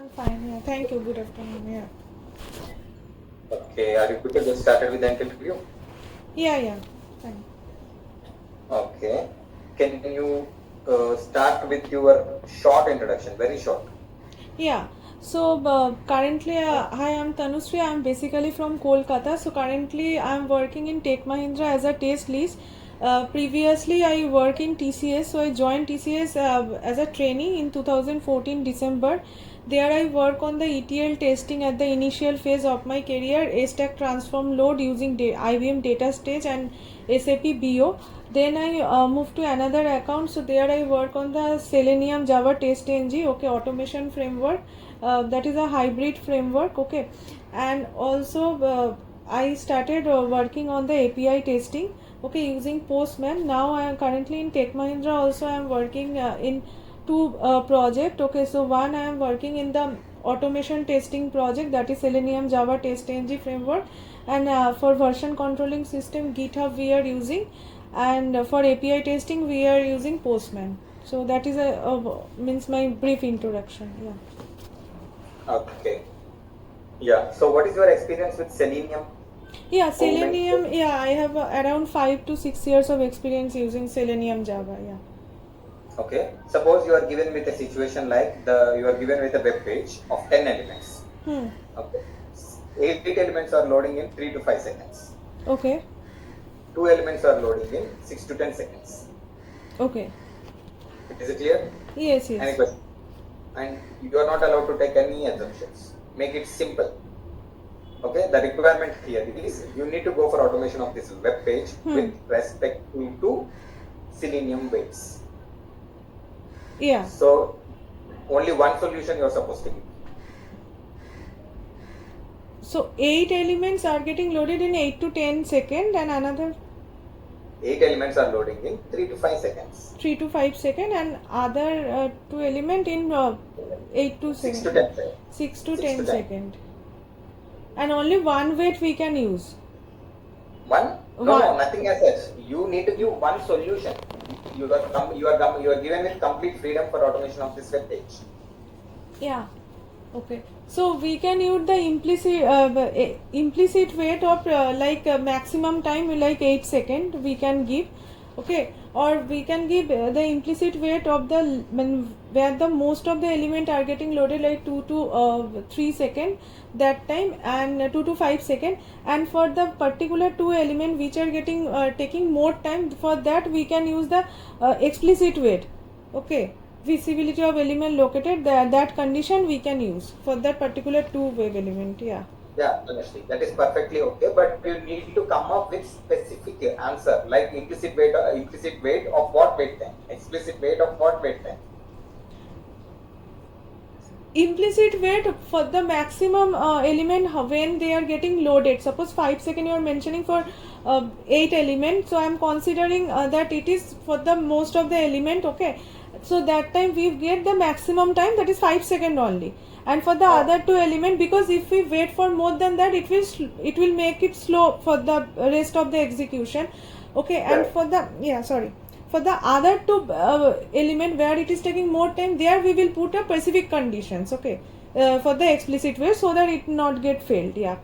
I'm fine. Yeah. Thank you. Good afternoon. Yeah. Okay, are you good to get started with the interview? Yeah. Fine. Okay. Can you start with your short introduction, very short? Yeah. So currently, hi, I'm Tanushree. I'm basically from Kolkata. So currently, I'm working in Tech Mahindra as a test lead. Previously, I work in TCS. So I joined TCS as a trainee in 2014 December. There I work on the ETL testing at the initial phase of my career, A-Stack transform load using IBM data stage and SAP BO. Then I moved to another account. So there I work on the Selenium Java test ng, okay, automation framework. That is a hybrid framework, okay. And also I started working on the API testing, okay, using Postman. Now I am currently in Tech Mahindra. Also I am working in two project, okay. So one I am working in the automation testing project, that is Selenium Java test ng framework, and for version controlling system GitHub we are using, and for API testing we are using Postman. So that is a means my brief introduction. Okay. Yeah. So what is your experience with Selenium? Yeah, Selenium. Yeah, I have around 5 to 6 years of experience using Selenium Java. Yeah. Okay. Suppose you are given with a situation like you are given with a web page of 10 elements. Okay. 8 elements are loading in 3 to 5 seconds. Okay. 2 elements are loading in 6 to 10 seconds. Okay. Is it clear? Yes. Any question? And you are not allowed to take any assumptions. Make it simple. Okay, the requirement here is you need to go for automation of this web page with respect to Selenium weights. Yeah. So only one solution you are supposed to give. So 8 elements are getting loaded in 8 to 10 seconds, and another 8 elements are loading in 3 to 5 seconds. 3 to 5 seconds, and other 2 element in 8 to 6 to 10 seconds. 6 to 10 seconds. And only one weight we can use. One? No, nothing as such. You need to give one solution. You are given with complete freedom for automation of this web page. Yeah. Okay. So we can use the implicit weight of maximum time like 8 seconds we can give, okay, or we can give the implicit weight of the where the most of the element are getting loaded like 2 to 3 seconds that time, and 2 to 5 seconds, and for the particular 2 element which are getting taking more time, for that we can use the explicit weight, okay. Visibility of element located, that condition we can use for that particular 2 wave element. Yeah, honestly, that is perfectly okay, but you need to come up with specific answer like implicit weight of what weight time, explicit weight of what weight time. Implicit weight for the maximum element when they are getting loaded. Suppose 5 seconds you are mentioning for 8 elements, so I am considering that it is for the most of the element, okay. So that time we get the maximum time, that is 5 seconds only, and for the other 2 element, because if we wait for more than that it will make it slow for the rest of the execution, okay. And for the for the other 2 element where it is taking more time, there we will put a specific conditions, okay, for the explicit way, so that it not get failed. Yeah.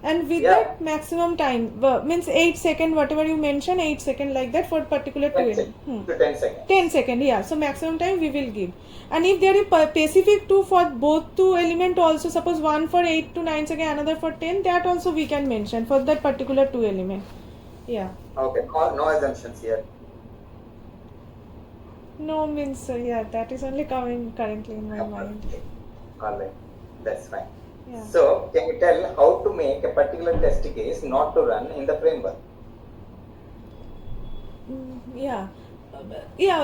And with that maximum time means 8 seconds, whatever you mention, 8 seconds like that for particular 2 to 10 seconds. 10 seconds, yeah. So maximum time we will give. And if there is specific 2 for both 2 element also, suppose one for 8 to 9 seconds, another for 10, that also we can mention for that particular 2 element. Yeah. Okay. No assumptions here. No means that is only coming currently in my mind. Alright, that's fine. Yeah. So, can you tell how to make a particular test case not to run in the framework?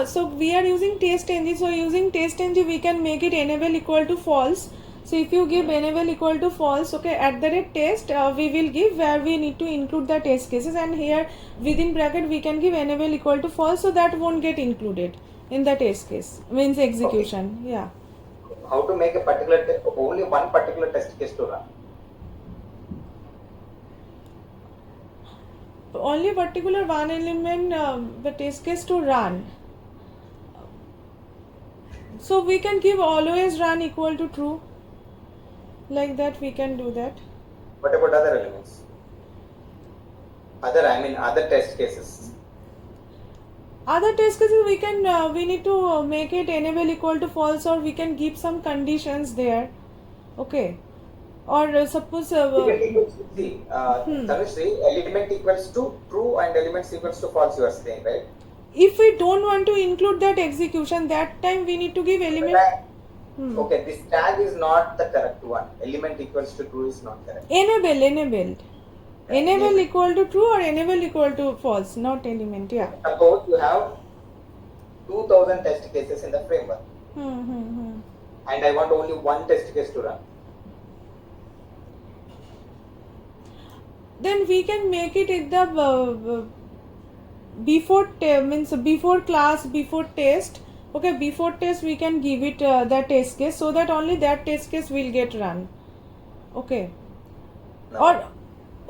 So we are using test ng. So using test ng we can make it enable equal to false. So if you give enable equal to false, okay, at the rate test we will give where we need to include the test cases, and here within bracket we can give enable equal to false, so that won't get included in the test case, means execution. Okay. Yeah. How to make a particular only one particular test case to run? Only particular one element the test case to run. So we can give always run equal to true. Like that we can do that. What about other elements? Other test cases. Other test cases we can we need to make it enable equal to false, or we can give some conditions there. Okay. Or suppose Tanushree, element equals to true and elements equals to false, you are saying, right? if we don't want to include that execution, that time we need to give element. Okay, this tag is not the correct one. Element equals to true is not correct. Enable equal to true or enable equal to false, not element. Yeah. Suppose you have 2000 test cases in the framework, Hmm. and I want only one test case to run. Then we can make it in the before class, before test. Okay, before test we can give it the test case, so that only that test case will get run. Okay. No. Or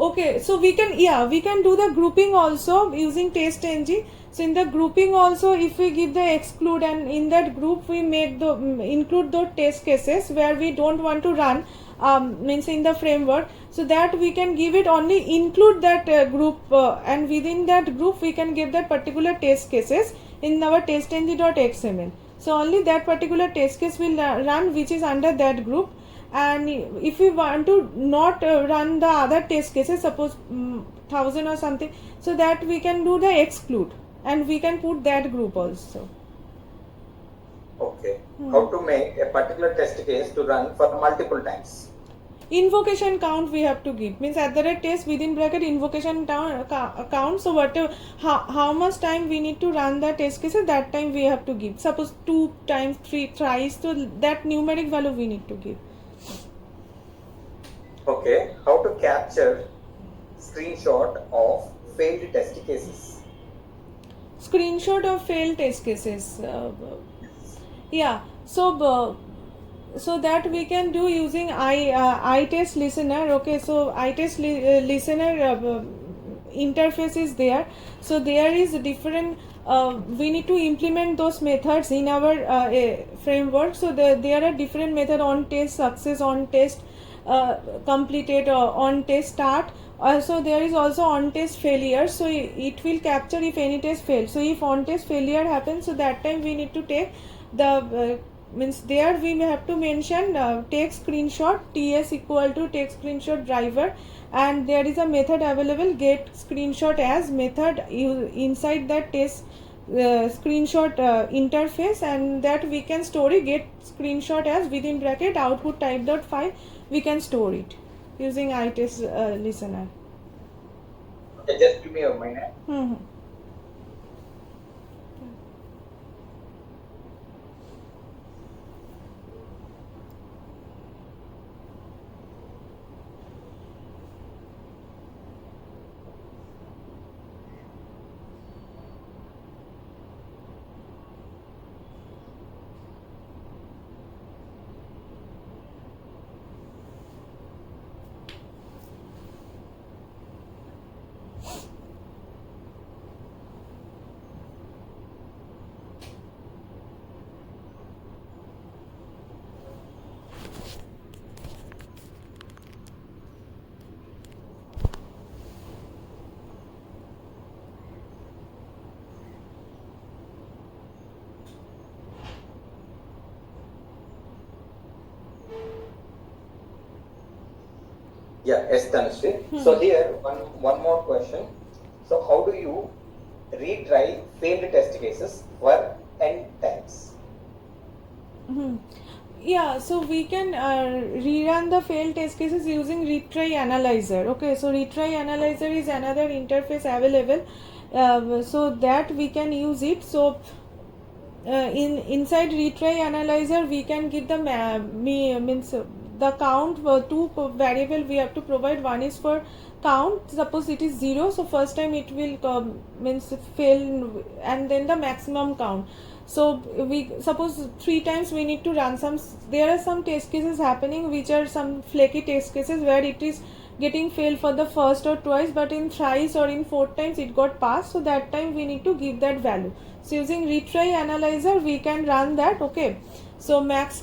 okay, so we can do the grouping also using test ng. So in the grouping also, if we give the exclude, and in that group we make the include those test cases where we don't want to run, in the framework, so that we can give it only include that group, and within that group we can give that particular test cases in our testng.xml. So only that particular test case will run which is under that group. And if we want to not run the other test cases, suppose 1000 or something, so that we can do the exclude, and we can put that group also. Okay. How to make a particular test case to run for multiple times? Invocation count we have to give, means at the rate test within bracket invocation count. So whatever, how much time we need to run the test cases, that time we have to give. Suppose 2 times, 3 tries, so that numeric value we need to give. Okay, how to capture screenshot of failed test cases? Screenshot of failed test cases. Yeah, so that we can do using iTest listener. Okay, so iTest listener interface is there. So there is different. We need to implement those methods in our framework. So there are different method: on test success, on test completed, on test start. Also there is also on test failure, so it will capture if any test fails. So if on test failure happens, so that time we need to take the there we may have to mention take screenshot, ts equal to take screenshot driver, and there is a method available get screenshot as method inside that test screenshot interface, and that we can store it get screenshot as within bracket output type dot file. We can store it using iTest listener. Okay, just give me a minute. Yeah, yes, Tanushree. So here, one more question. So how do you retry failed test cases for n times? Yeah, so we can rerun the failed test cases using retry analyzer. Okay, so retry analyzer is another interface available, so that we can use it. So inside retry analyzer we can give the the count. Two variable we have to provide. One is for count, suppose it is 0, so first time it will fail, and then the maximum count. So we suppose 3 times we need to run some. There are some test cases happening which are some flaky test cases where it is getting failed for the first or twice, but in thrice or in 4 times it got passed. So that time we need to give that value. So using retry analyzer we can run that. Okay, So max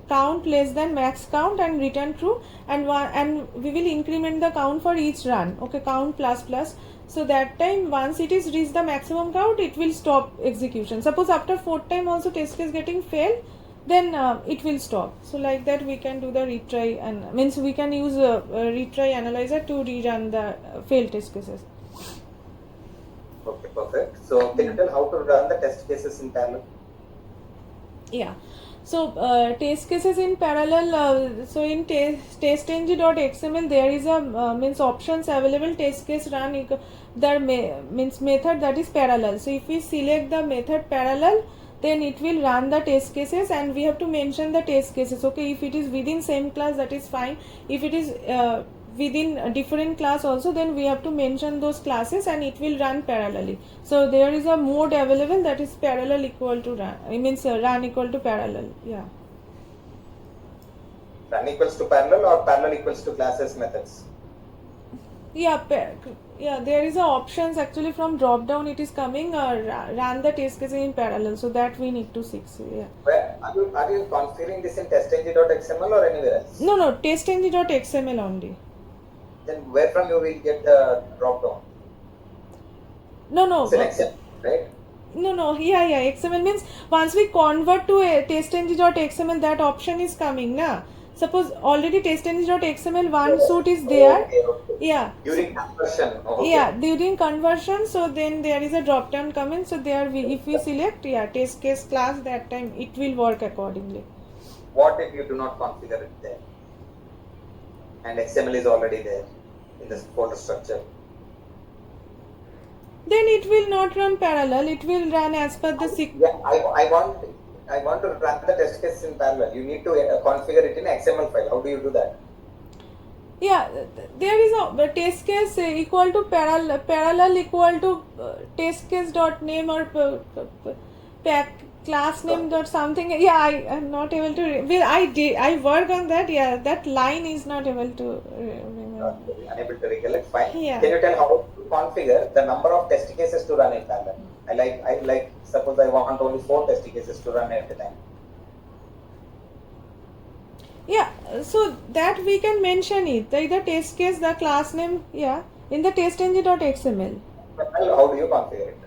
count less than max count and return true, and we will increment the count for each run. Okay, count plus plus. So that time once it is reached the maximum count, it will stop execution. Suppose after fourth time also test case getting failed, then it will stop. So like that we can do the retry, and means we can use a retry analyzer to rerun the failed test cases. Okay, perfect. So can you tell how to run the test cases in parallel? Yeah. So test cases in parallel. So in testng.xml there is a means options available. Test case run means method that is parallel. So if we select the method parallel, then it will run the test cases, and we have to mention the test cases. Okay, if it is within same class, that is fine. If it is within a different class also, then we have to mention those classes, and it will run parallelly. So there is a mode available, that is parallel equal to run. It means run equal to parallel. Yeah. Run equals to parallel or parallel equals to classes methods? Yeah, there is a options actually from drop down. It is coming run the test cases in parallel. So that we need to fix. Yeah. Where are you configuring this in testng.xml or anywhere else? No, testng.xml only. Then where from you will get the drop down? No. It's an Excel, right? No. Yeah. XML means once we convert to a testng.xml, that option is coming, na. Suppose already testng.xml one suit is there. Okay. Yeah. During conversion. Okay. Yeah, during conversion, so then there is a drop down coming. So there if we select test case class, that time it will work accordingly. What if you do not configure it there? And XML is already there in this folder structure. Then it will not run parallel. It will run as per the Yeah, I want to run the test case in parallel. You need to configure it in XML file. How do you do that? Yeah, there is a test case equal to parallel equal to test case dot name or class name dot something. Yeah, I am not able to. Well, I work on that. Yeah, that line is not able to remember. Unable to recollect. Fine. Yeah. Can you tell how to configure the number of test cases to run in parallel? I like. Suppose I want only 4 test cases to run at a time. Yeah, so that we can mention it. The test case, the class name, yeah, in the testng.xml. Well, how do you configure it?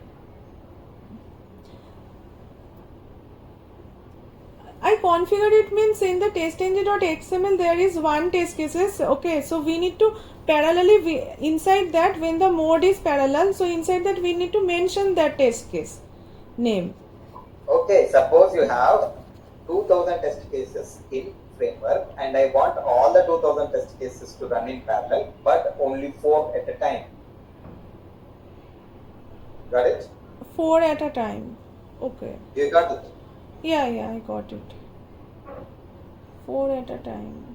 I configured it means in the testng.xml there is one test cases. Okay, so we need to parallelly inside that when the mode is parallel, so inside that we need to mention that test case name. Okay, suppose you have 2000 test cases in framework and I want all the 2000 test cases to run in parallel, but only 4 at a time. Got it? 4 at a time. Okay. You got it? Yeah, I got it. 4 at a time.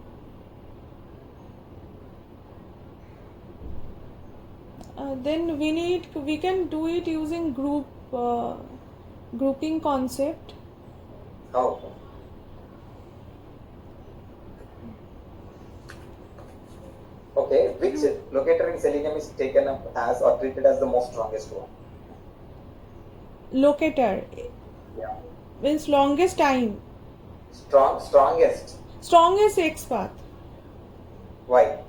Then we can do it using grouping concept. How? Okay, which locator in Selenium is taken up as or treated as the most strongest one? Locator. Yeah. Means longest time. Strongest. Strongest XPath. Why?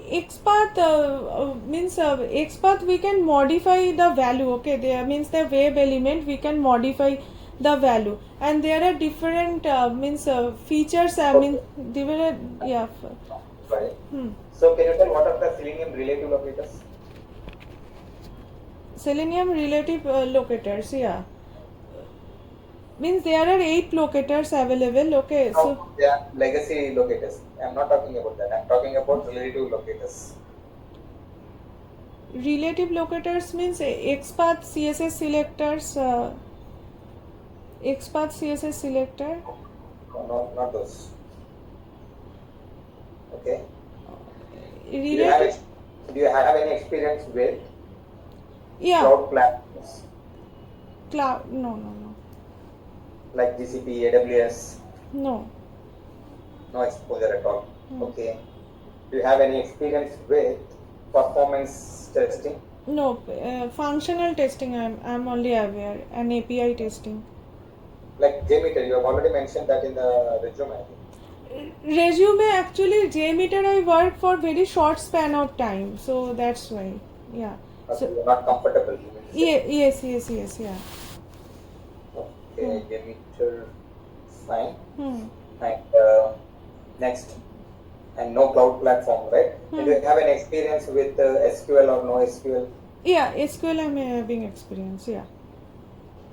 XPath means XPath we can modify the value. Okay, there means the web element we can modify the value, and there are different features. Different, yeah. Right. So can you tell what are the Selenium relative locators? Selenium relative locators, yeah. Means there are 8 locators available. Okay, so they are legacy locators. I'm not talking about that. I'm talking about relative locators. Relative locators means XPath CSS selectors. XPath CSS selector. No, not those. Okay. Do you have any experience with cloud platforms? Cloud? No. Like GCP, AWS? No. No exposure at all. Okay. Do you have any experience with performance testing? No. Functional testing I'm only aware, and API testing. Like JMeter, you have already mentioned that in the resume, I think. Resume, actually JMeter I work for very short span of time, so that's why. Yeah. Okay, So you're not comfortable, you mean to say. yes, yeah. Okay, JMeter, fine. Hmm. And next, and no cloud platform, right? And do you have an experience with SQL or no SQL? Yeah, SQL I'm having experience, yeah.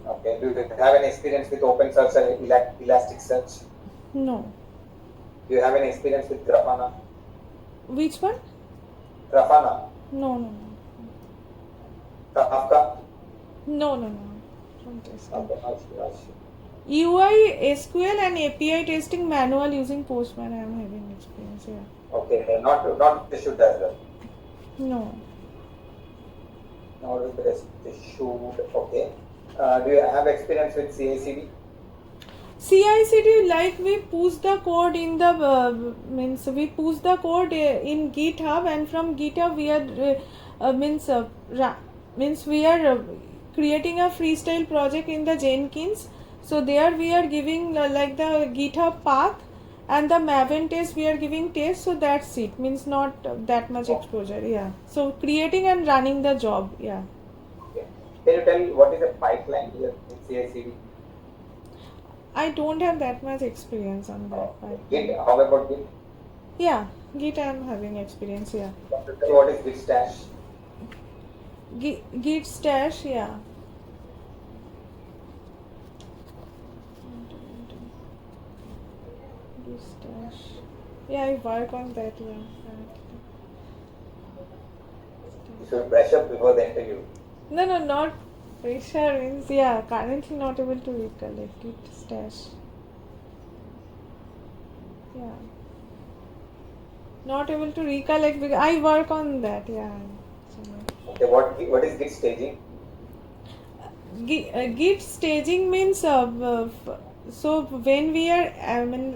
Okay, do you have an experience with OpenSearch and Elasticsearch? No. Do you have an experience with Grafana? Which one? Grafana, No. Kafka? No. From testing. Okay, not sure. UI, SQL and API testing manual using Postman I am having experience, yeah. Okay, not issued as well. No. Not with the rest issued. Okay. Do you have experience with CI/CD? CI/CD, like we push the code in the means we push the code in GitHub, and from GitHub we are means we are creating a freestyle project in the Jenkins. So there we are giving like the GitHub path, and the Maven test we are giving test. So that's it. Means not that much exposure. Yeah. So creating and running the job. Yeah. Okay. Can you tell what is the pipeline here in CI/CD? I don't have that much experience on that part. Git, how about Git? Yeah, Git I'm having experience, yeah. Can you tell what is Git stash? Git stash, yeah. Git stash. Yeah, I work on that, yeah. You should brush up before the interview. No, not pressure means, yeah, currently not able to recollect Git stash. Yeah. Not able to recollect because I work on that, yeah. Okay, what is Git staging? Git staging means so when we are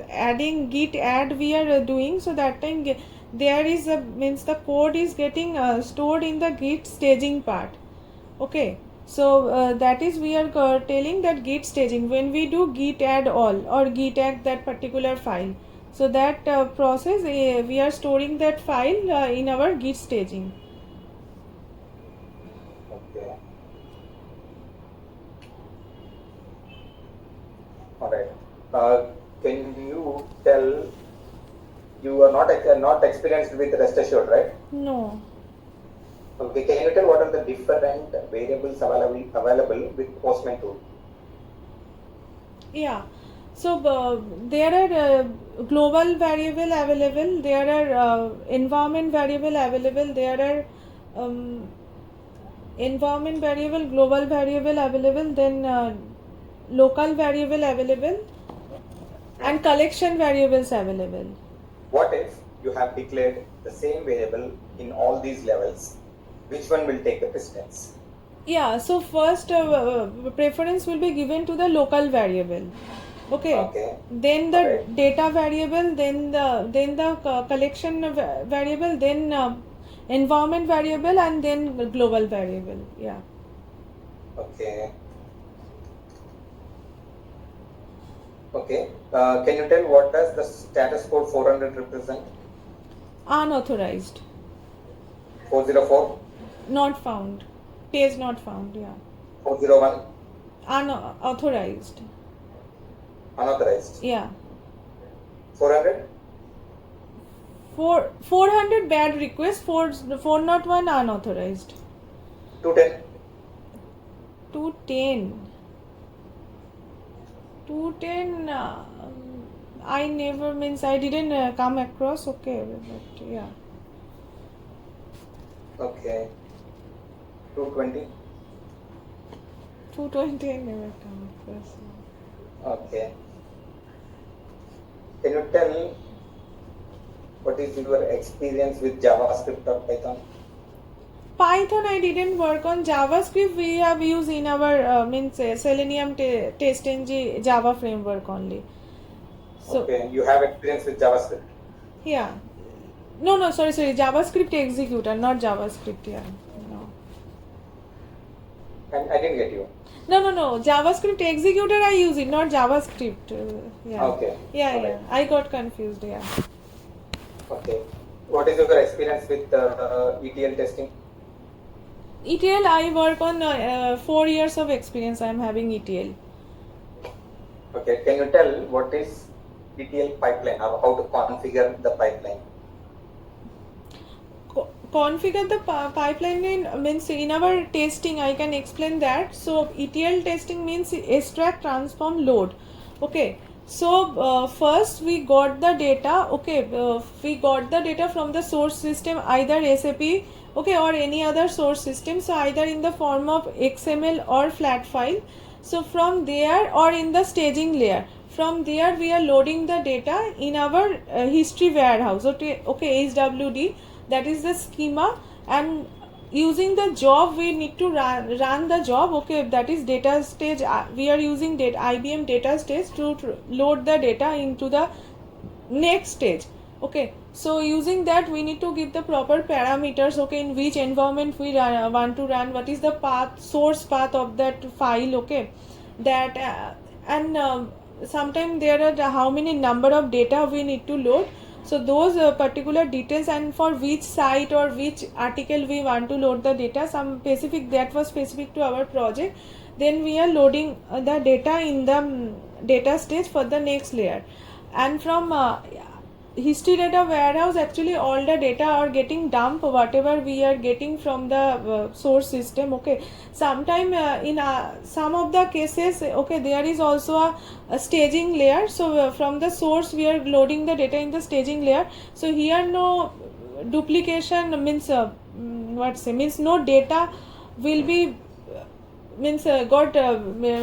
adding git add we are doing, so that time there is a means the code is getting stored in the git staging part. Okay, so that is we are telling that git staging when we do git add all or git add that particular file. So that process we are storing that file in our git staging. Okay. All right. Can you tell you are not experienced with rest assured, right? No. Okay. Can you tell what are the different variables available with Postman tool? Yeah. So there are global variable available, there are environment variable available, there are environment variable, global variable available, then local variable available, and collection variables available. What if you have declared the same variable in all these levels? Which one will take the precedence? Yeah, so first preference will be given to the local variable. Okay. Then the Alright. data variable, then the collection variable, then environment variable, and then the global variable. Yeah. Okay. Okay. Can you tell what does the status code 400 represent? Unauthorized. 404? Not found. Page not found. Yeah. 401? Unauthorized. Unauthorized. Yeah. 400? 400 bad request. 401 unauthorized. 210? 210. I never means I didn't come across. Okay, but yeah. Okay. 220? 220 I never come across. Okay. Can you tell what is your experience with JavaScript or Python? Python I didn't work on. JavaScript we have used in our Selenium TestNG Java framework only. So Okay, you have experience with JavaScript. yeah. No, sorry. JavaScript executor, not JavaScript. Yeah. No. And I didn't get you. No. JavaScript executor I use it, not JavaScript. Yeah. Okay. Yeah. Alright. I got confused. Yeah. Okay. What is your experience with ETL testing? ETL, I work on 4 years of experience. I am having ETL. Okay. Can you tell what is ETL pipeline or how to configure the pipeline? Configure the pipeline means in our testing. I can explain that. So ETL testing means extract, transform, load. Okay. So first we got the data. Okay, we got the data from the source system, either SAP, okay, or any other source system. So either in the form of XML or flat file. So from there, or in the staging layer, from there we are loading the data in our history warehouse. Okay, HWD, that is the schema, and using the job we need to run the job. Okay, that is data stage. We are using IBM data stage to load the data into the next stage. Okay, so using that we need to give the proper parameters. Okay, in which environment we want to run, what is the path, source path of that file. Okay, that and sometimes there are how many number of data we need to load. So those particular details, and for which site or which article we want to load the data, some specific, that was specific to our project. Then we are loading the data in the data stage for the next layer. And from history data warehouse, actually all the data are getting dumped, whatever we are getting from the source system. Okay, sometime in some of the cases, okay, there is also a staging layer. So from the source we are loading the data in the staging layer. So here no duplication means means no data will be means got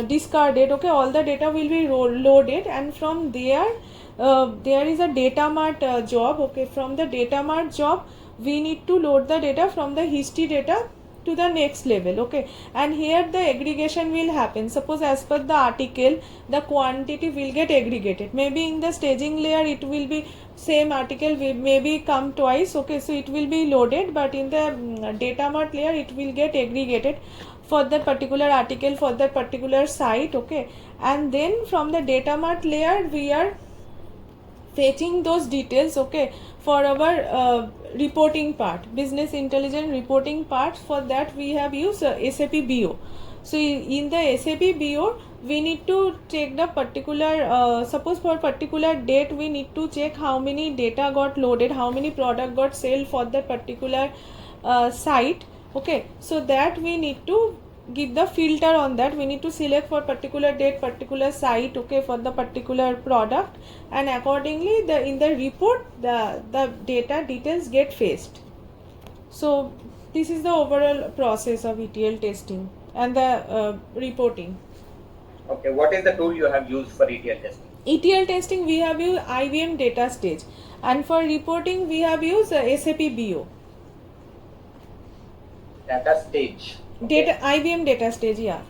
discarded. Okay, all the data will be loaded, and from there there is a data mart job. Okay, from the data mart job we need to load the data from the history data to the next level. Okay, and here the aggregation will happen. Suppose as per the article the quantity will get aggregated. Maybe in the staging layer it will be same article will maybe come twice. Okay, so it will be loaded, but in the data mart layer it will get aggregated for that particular article, for that particular site. Okay, and then from the data mart layer we are fetching those details. Okay, for our reporting part, business intelligence reporting part. For that we have used SAP BO. So in the SAP BO we need to check the particular suppose for particular date we need to check how many data got loaded, how many product got sold for that particular site. Okay, so that we need to give the filter on that. We need to select for particular date, particular site. Okay, for the particular product, and accordingly the in the report the data details get fetched. So this is the overall process of ETL testing and the reporting. Okay, what is the tool you have used for ETL testing? ETL testing we have used IBM data stage, and for reporting we have used SAP BO. Data stage. Data IBM data stage, yeah.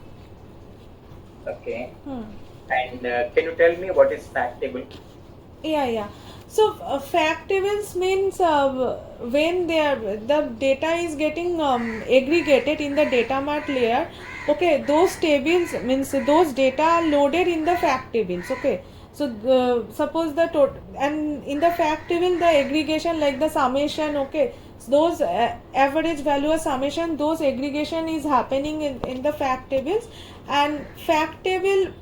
Okay. And can you tell me what is fact table? Yeah. So fact tables means when the data is getting aggregated in the data mart layer. Okay, those tables means those data are loaded in the fact tables. Okay, so suppose the total, and in the fact table the aggregation like the summation. Okay, so those average value or summation, those aggregation is happening in the fact tables. And fact table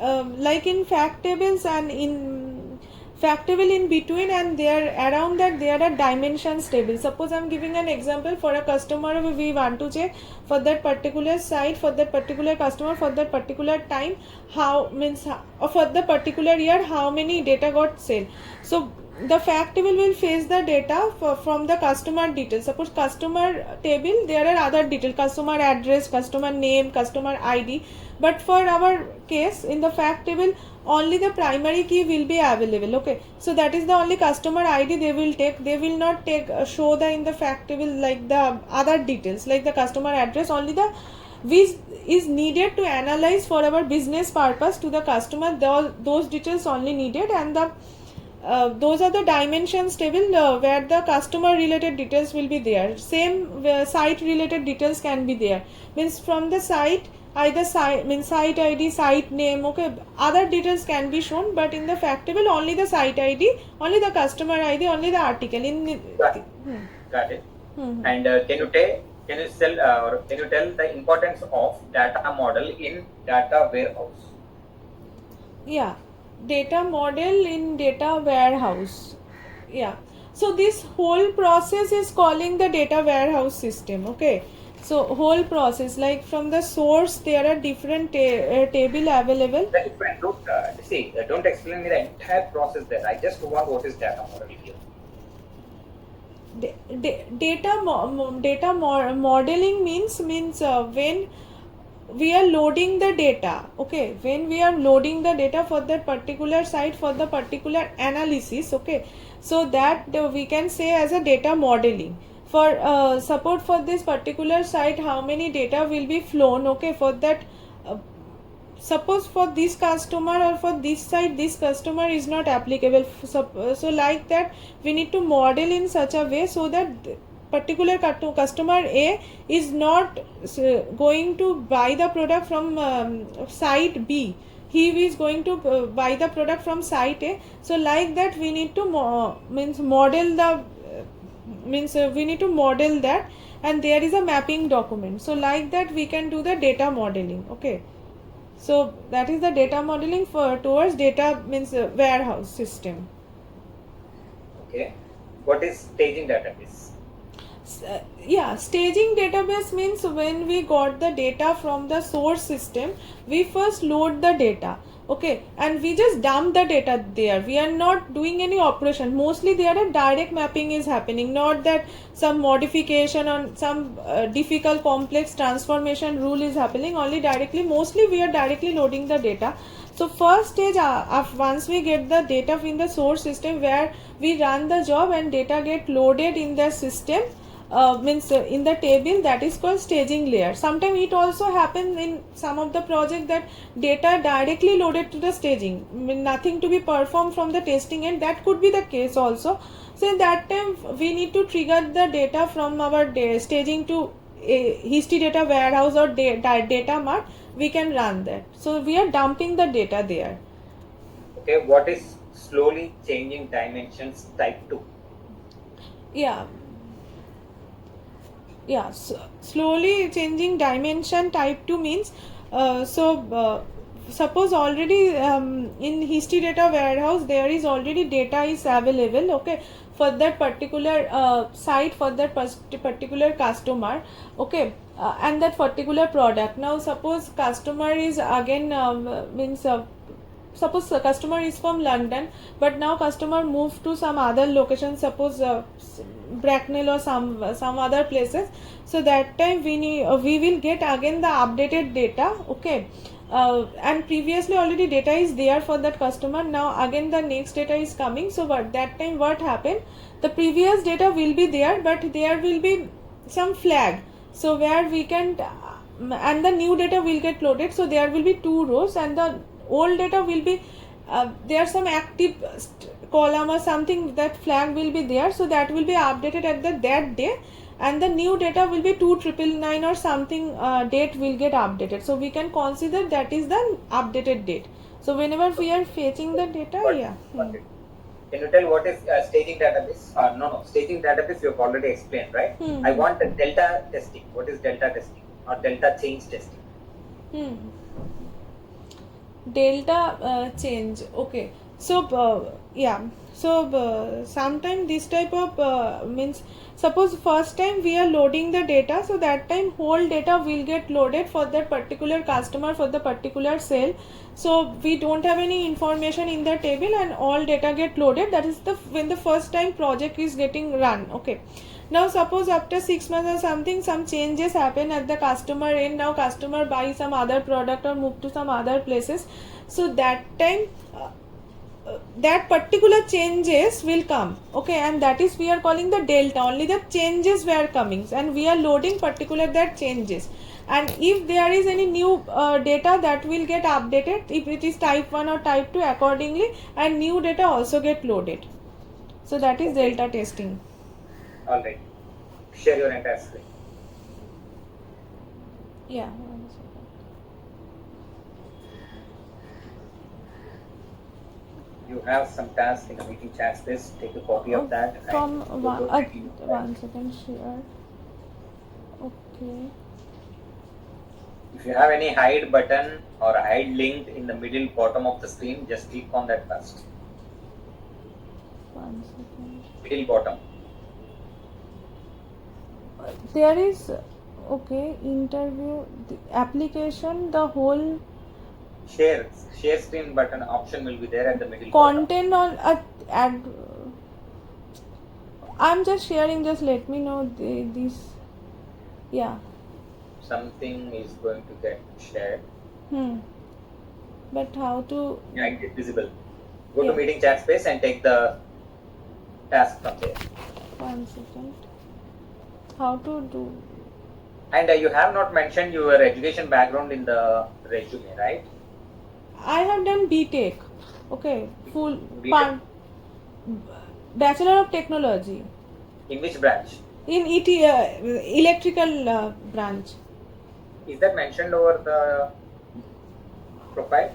like in fact tables and in fact table in between, and there around that there are dimensions table. Suppose I'm giving an example. For a customer we want to check for that particular site, for that particular customer, for that particular time, how means or for the particular year how many data got sold. So the fact table will fetch the data from the customer details. Suppose customer table there are other details, customer address, customer name, customer ID, but for our case in the fact table only the primary key will be available. Okay, so that is the only customer ID they will take. They will not take show the in the fact table like the other details like the customer address. Only the which is needed to analyze for our business purpose to the customer, those details only needed. And the those are the dimensions table where the customer related details will be there. Same site related details can be there. Means from the site either site ID, site name, okay, other details can be shown, but in the fact table only the site ID, only the customer ID, only the article in. Got it. Hmm. And can you tell the importance of data model in data warehouse? Yeah, data model in data warehouse. Yeah, so this whole process is calling the data warehouse system. Okay, so whole process, like from the source there are different table available. That is fine. Don't explain me the entire process there. I just want what is data model here. Modeling means when we are loading the data. Okay, when we are loading the data for that particular site for the particular analysis. Okay, so that we can say as a data modeling. For support for this particular site, how many data will be flown, okay, for that suppose for this customer or for this site this customer is not applicable, so like that we need to model in such a way so that particular customer A is not going to buy the product from site B, he is going to buy the product from site A. So like that we need to model the we need to model that, and there is a mapping document, so like that we can do the data modeling. Okay, so that is the data modeling for towards data warehouse system. Okay. What is staging database? Yeah, staging database means when we got the data from the source system, we first load the data. Okay, and we just dump the data there. We are not doing any operation. Mostly there a direct mapping is happening, not that some modification on some difficult complex transformation rule is happening. Only directly, mostly we are directly loading the data. So first stage, once we get the data in the source system, where we run the job and data get loaded in the system, in the table, that is called staging layer. Sometimes it also happens in some of the project that data directly loaded to the staging, nothing to be performed from the testing end, that could be the case also. So in that time we need to trigger the data from our staging to a history data warehouse or data mart, we can run that, so we are dumping the data there. Okay. What is slowly changing dimensions type 2? Yeah, slowly changing dimension type 2 means suppose already in history data warehouse there is already data is available, okay, for that particular site, for that particular customer, okay, and that particular product. Now suppose customer is again suppose the customer is from London, but now customer moved to some other location, suppose Bracknell or some other places. So that time we will get again the updated data. Okay, and previously already data is there for that customer, now again the next data is coming. So but that time what happened, the previous data will be there, but there will be some flag, so where we can and the new data will get loaded, so there will be two rows, and the old data will be there some active column or something, that flag will be there, so that will be updated at that day, and the new data will be 2999 or something date will get updated, so we can consider that is the updated date. So whenever we are fetching the data, yeah. Can you tell what is staging database? No, staging database you have already explained, right? I want the delta testing. What is delta testing or delta change testing? Delta change. Okay, so yeah, so sometimes this type of means suppose first time we are loading the data, so that time whole data will get loaded for that particular customer, for the particular sale, so we don't have any information in the table and all data get loaded. That is the when the first time project is getting run. Okay, now suppose after 6 months or something, some changes happen at the customer end, now customer buy some other product or move to some other places, so that time that particular changes will come. Okay, and that is we are calling the delta, only the changes were coming and we are loading particular that changes, and if there is any new data, that will get updated if it is type 1 or type 2 accordingly, and new data also get loaded. So that is delta testing. All right. Share your entire screen. Yeah. You have some task in the meeting chat space. Take a copy of that and From go one, to review. 1 second, share. Okay. If you have any hide button or hide link in the middle bottom of the screen, just click on that first. 1 second. Middle bottom. There is, okay, interview, the application, the whole Share screen button option will be there at the middle bottom. content on ad. I'm just sharing, just let me know this. Yeah. Something is going to get shared. But how to? Yeah, it is visible. Go Yeah. to meeting chat space and take the task from there. 1 second. How to do? And you have not mentioned your education background in the resume, right? I have done BTech. Okay, full BTech? Bachelor of Technology In which branch? in electrical branch. Is that mentioned over the profile?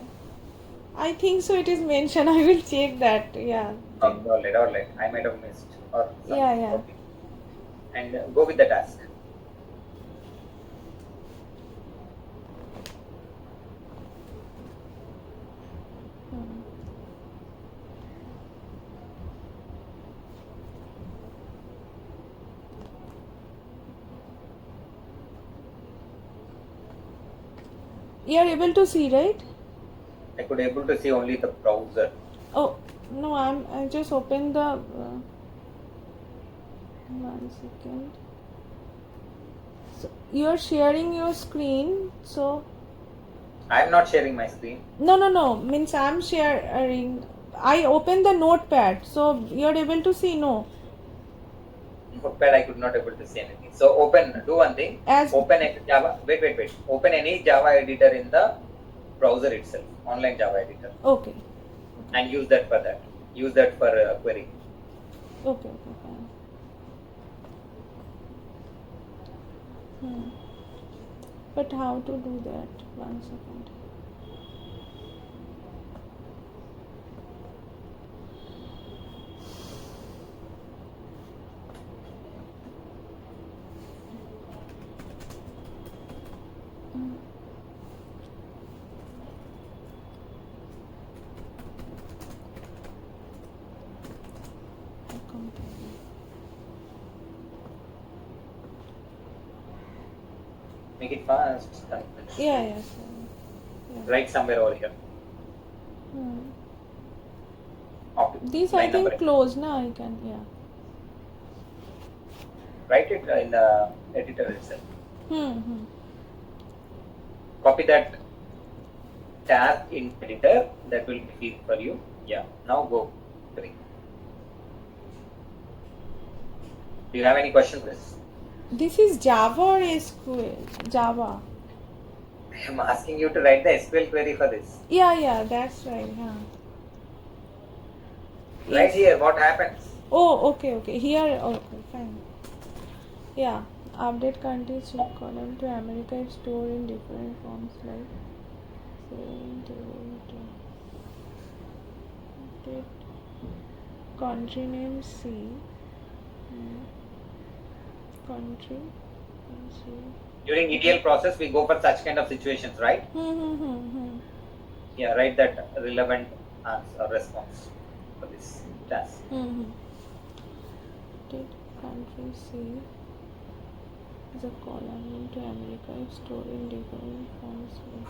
I think so. It is mentioned. I will check that. Yeah. Okay, all right. I might have missed or something. Yeah. Okay. And go with the task. You are able to see, right? I could able to see only the browser. Oh no, I just opened the. 1 second. So you are sharing your screen. So I am not sharing my screen. no. Means I'm sharing. I opened the notepad. So you are able to see. No. Notepad, I could not able to see anything. So do one thing. Open a Java. Wait. Open any Java editor in the browser itself, online Java editor. Okay. And use that for that. Use that for query. Okay, fine. But how to do that? 1 second. Make it fast. Yeah. Write somewhere over here. This I think close now. I can, yeah. Write it in the editor itself. Copy that task in editor. That will be easy for you. Yeah. Now go. Do you have any questions? This is Java or SQL? Java. I am asking you to write the SQL query for this. Yeah, that's right. Yeah. Right here, what happens? Oh, okay. Here, okay, fine. Yeah, update countries check column to America is stored in different forms like update country name C. Country. During ETL process, we go for such kind of situations, right? Yeah, write that relevant answer or response for this task. Did country C is a column into America is stored in different forms like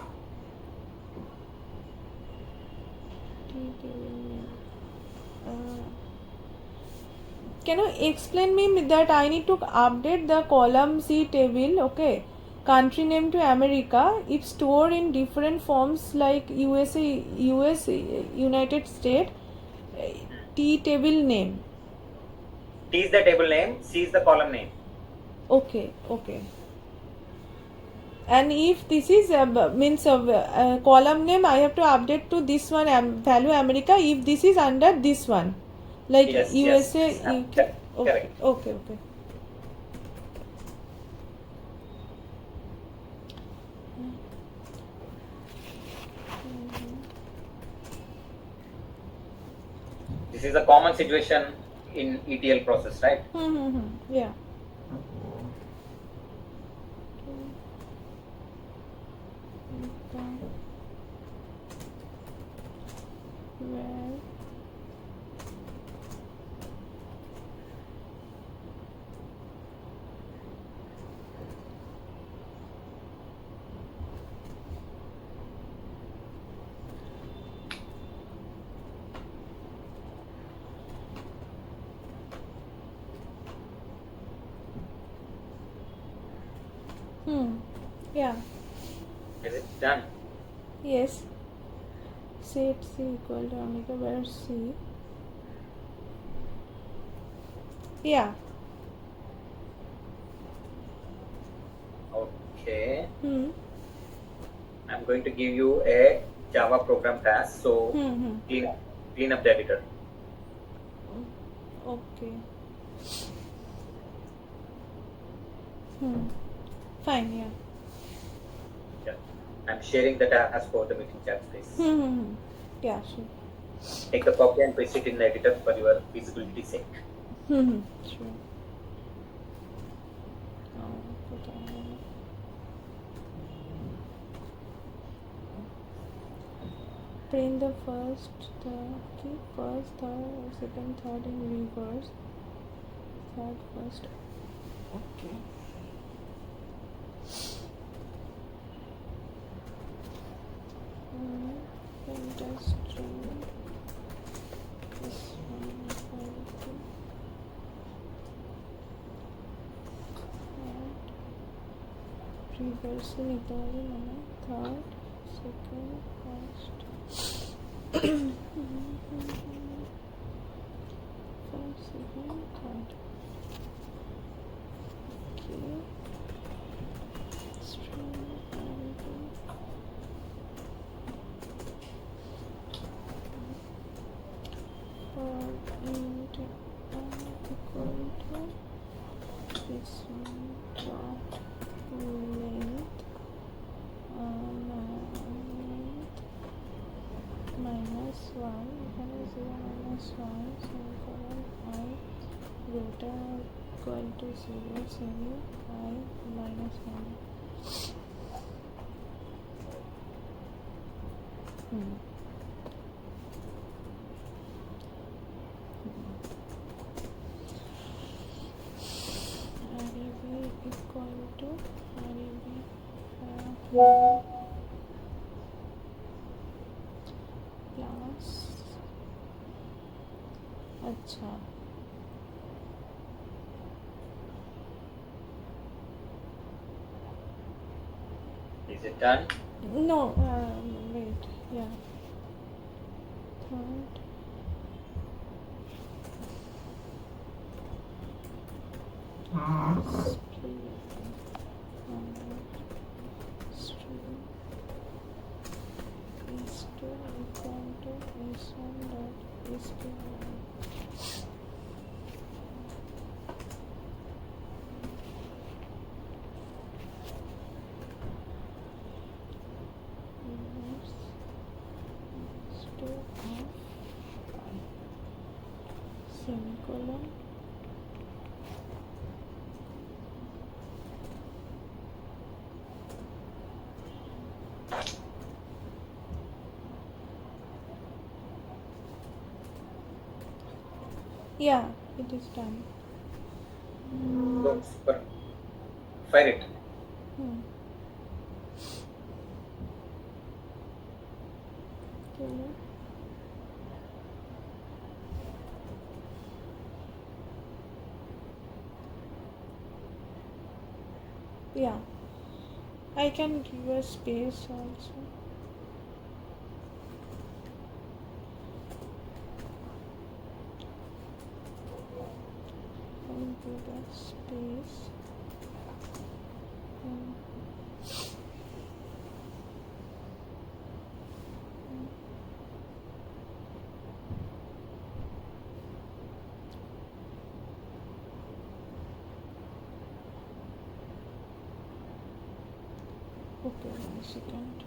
can you explain me that I need to update the column C table, okay? Country name to America, if stored in different forms like US, United States, T table name. T is the table name, C is the column name. Okay. And if this is means column name, I have to update to this one value America. If this is under this one, like yes, USA, yes. UK. Correct. Okay. This is a common situation in ETL process, right? Yeah. Where yeah. Is it done? Yes. Set C equal to omega where C. Yeah. Okay. I'm going to give you a Java program task. So clean up the editor. Okay. Fine, yeah. Yeah. I'm sharing the task for the meeting chat space. Yeah, sure. Take the copy and paste it in the editor for your visibility sake. Sure. Print the first, keep first, third, second, third in reverse. Third, first. Okay. Print a string. This one equal to reverse निकाले मैंने third, second, first. First, second, third. Okay. String for int equal to this one dot length minus 1 এখানে 0 minus 1 semicolon I greater or equal to 0 semi I minus 1. Array b equal to array b plus अच्छा Is it done? no wait yeah third string is2 equal to s1 dot s2 semicolon yeah it is done. So, super. Fire it. Okay. Yeah, I can give a space also. And give a space. Okay, 1 second.